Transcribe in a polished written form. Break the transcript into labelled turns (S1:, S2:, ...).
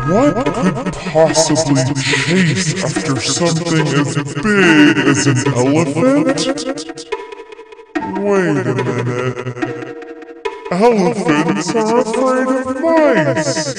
S1: What could possibly chase after something as big as an elephant? Wait a minute. Elephants are afraid of mice!